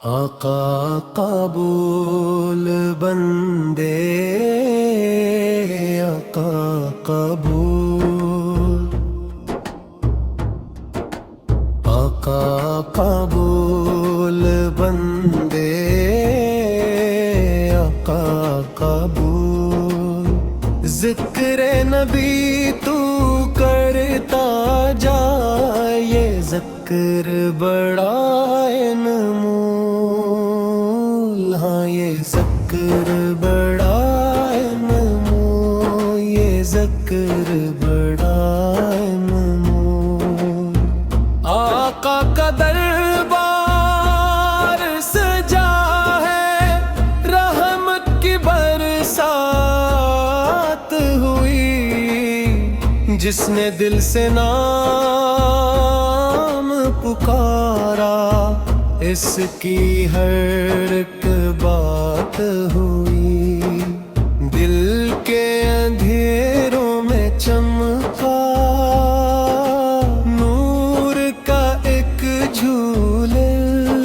آقا قبول بندے، آقا قبول، آقا قبول بندے، آقا قبول، ذکر نبی تو کرتا جا، یہ ذکر بڑا انمول، ہاں یہ ذکر بڑا انمول، یہ ذکر بڑا انمول۔ آقا کا دربار سجا ہے، رحمت کی برسات ہوئی، جس نے دل سے نام پکارا، اس کی ہر ایک بات ہوئی، دل کے اندھیروں میں چمکا نور کا ایک جھولل۔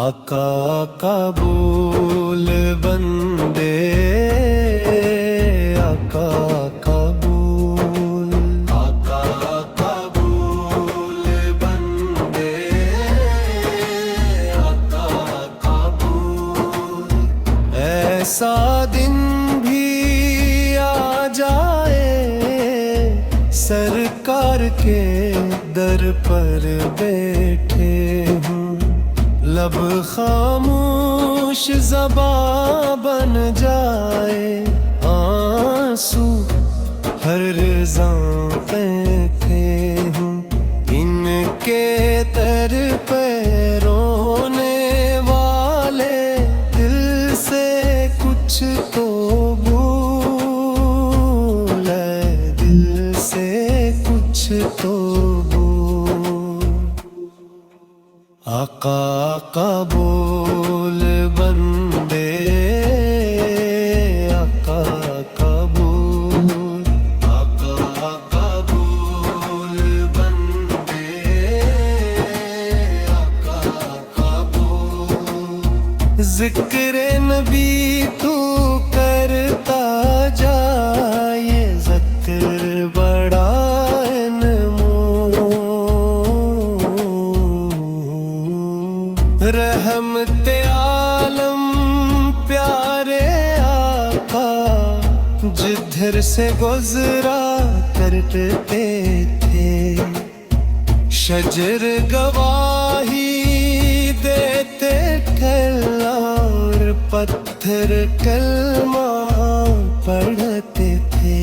آقا قبول بندے، آقا قبول، آقا قبول بندے، آقا قبول۔ ایسا دن بھی آ جائے، سرکار کے در پر بیٹھے ہوں، لب خاموش زباں بن جائے، آنسو ہر رضاں پہتے ہوں، ان کے در پہ رونے والے دل سے کچھ تو بھول ہے، دل سے کچھ تو بھول۔ آقا قبول بندے، آقا قبول، آقا قبول بندے، آقا قبول، ذکر نبی تو کرتا جا، یہ ذکر بڑا رحمت عالم پیارے آقا، جدھر سے گزرا کرتے تھے، شجر گواہی دیتے ٹھہرا، اور پتھر کلمہ پڑھتے تھے،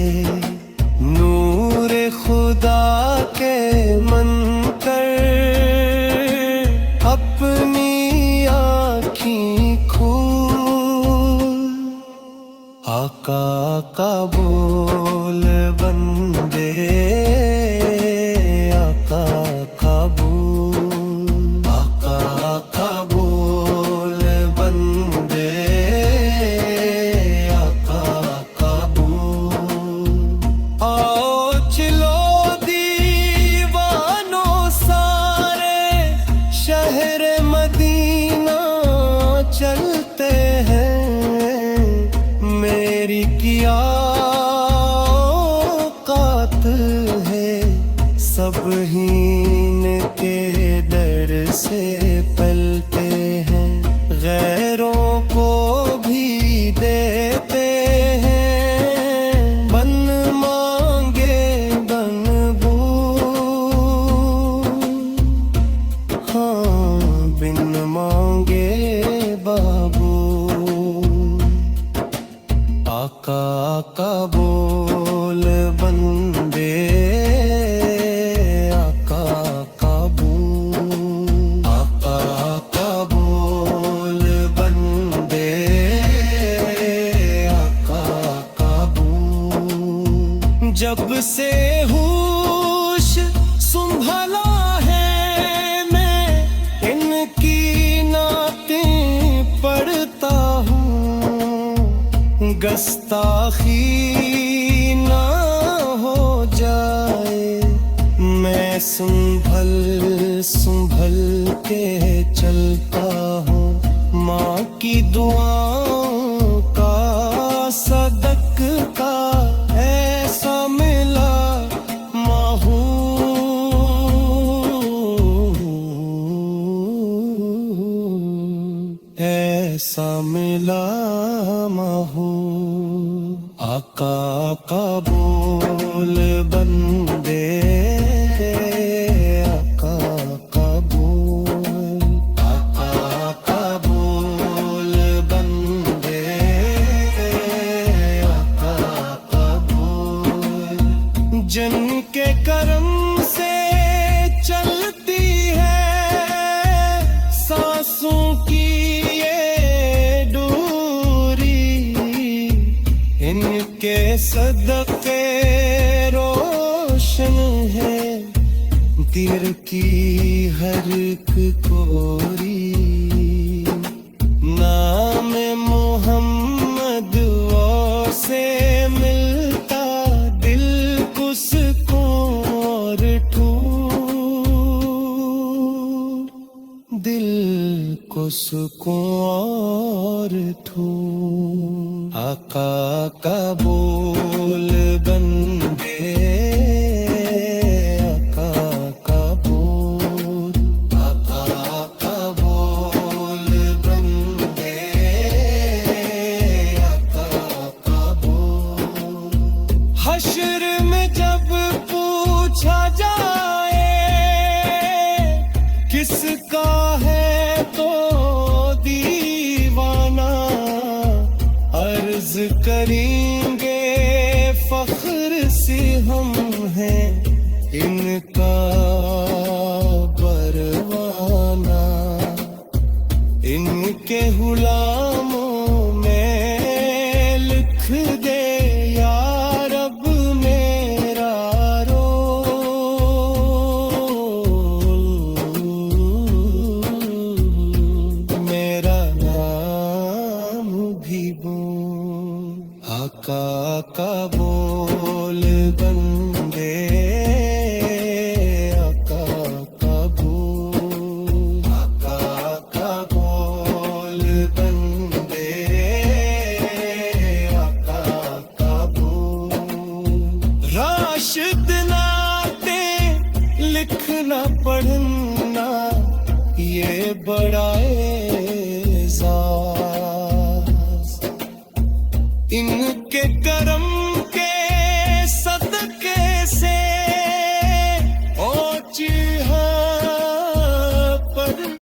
نور خدا کے من کر اپنی آنکھیں کھول۔ آقا قبول بندے، آقا قبول، آقا قبول بندے، آقا قبول۔ آؤ چلو دیوانوں سارے، شہر مدینہ چلتے ہیں، میری کیا اوقات ہے، سب ہین کے در سے پلتے ہیں، غیروں کو بھی دیتے ہیں، بن مانگے بن بول، ہاں بن مانگے بابو۔ آقا قبول بندے، آقا قبول، آقا قبول بندے، آقا قبول۔ جب سے ہوش سنبھلا ہے میں، ان کی نعتیں پڑھتا ہوں، گستاخی نہ ہو جائے، میں سنبھل کے چلتا ہوں، ماں کی دعاؤں کا صدقہ ایسا ملا ماحول، ایسا ملا ماحول، آقا کا بول بندے، آقا کا بول، آقا کا بول بندے، آقا کا بول، جن کے کرم سے چلتی ہے سانسوں کی ان کے صدقے روشن ہے دیر کی ہر ایک کوری، نام محمد سے ملتا دل کو سکون اور ٹھور، دل کو سکون اور ٹھور، آقا کا بول بندے، آقا کا بول، آقا کا بول بندے، آقا کا بول، حشر میں جب پوچھا جائے کس کا ہے تو دیوانہ، عرض کریں گے فخر سے ہم ہیں ان کا پروانہ، ان کے غلاموں میں لکھ دے یا رب میرا رول، میرا نام بھی بول، آقا کا بول بندے، آقا کا بول، آقا کا بول بندے، آقا کا بول، راشد نعتیں لکھنا پڑھنا یہ بڑا